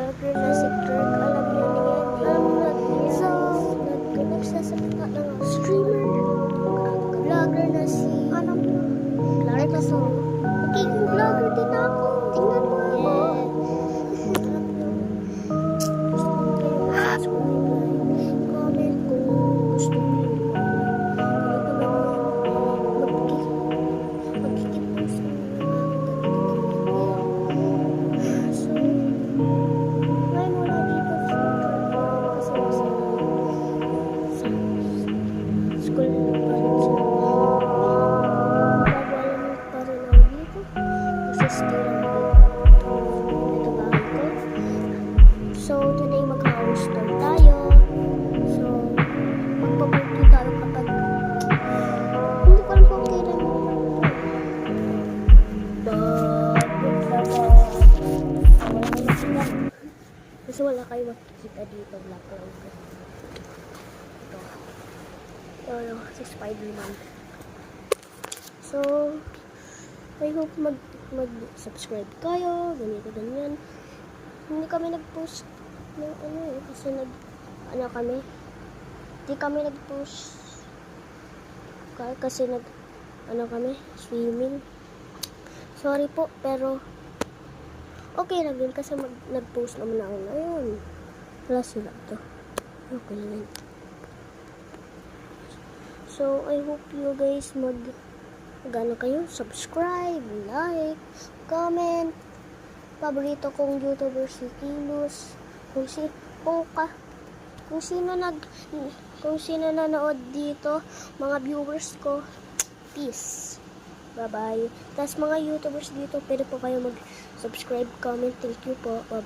vlogger na si Kirk. Alam niyo yan. So, nagsasalita ng streamer. Vlogger na si, Clark. So, magiging vlogger din ako. Tingnan mo ako. Alam niyo, gusto ko kayo mag-subscribe, like, comment kung gusto niyo. Ganito lang yan. Magkikip-post ko na lang ako. So, ngayon wala dito si Kirk kasi nasa school pa rin siya. Nagwawalan pa rin ako dito. Kasi stay lang dito. Ito bahay ko. So, today mag-house tour tayo. So, magpapunti tayo kapag hindi ko alam kung kailan kasi wala kayo makikita dito, black lang ko. Ito, si Spider-Man. So, I hope mag-subscribe kayo, ganyan. Hindi kami nag-post ng kasi hindi kami nag-post kasi kami, swimming. Sorry po, pero okay lang yun kasi nag-post naman ako ngayon. Wala sila to. Okay lang yun. So, I hope you guys kayo, subscribe, like, comment. Paborito kong YouTuber si Kilos. Kung sino nanood dito, mga viewers ko, peace. Bye-bye. Tapos mga YouTubers dito, pwede po kayo mag-subscribe, comment. Thank you po. Bye-bye.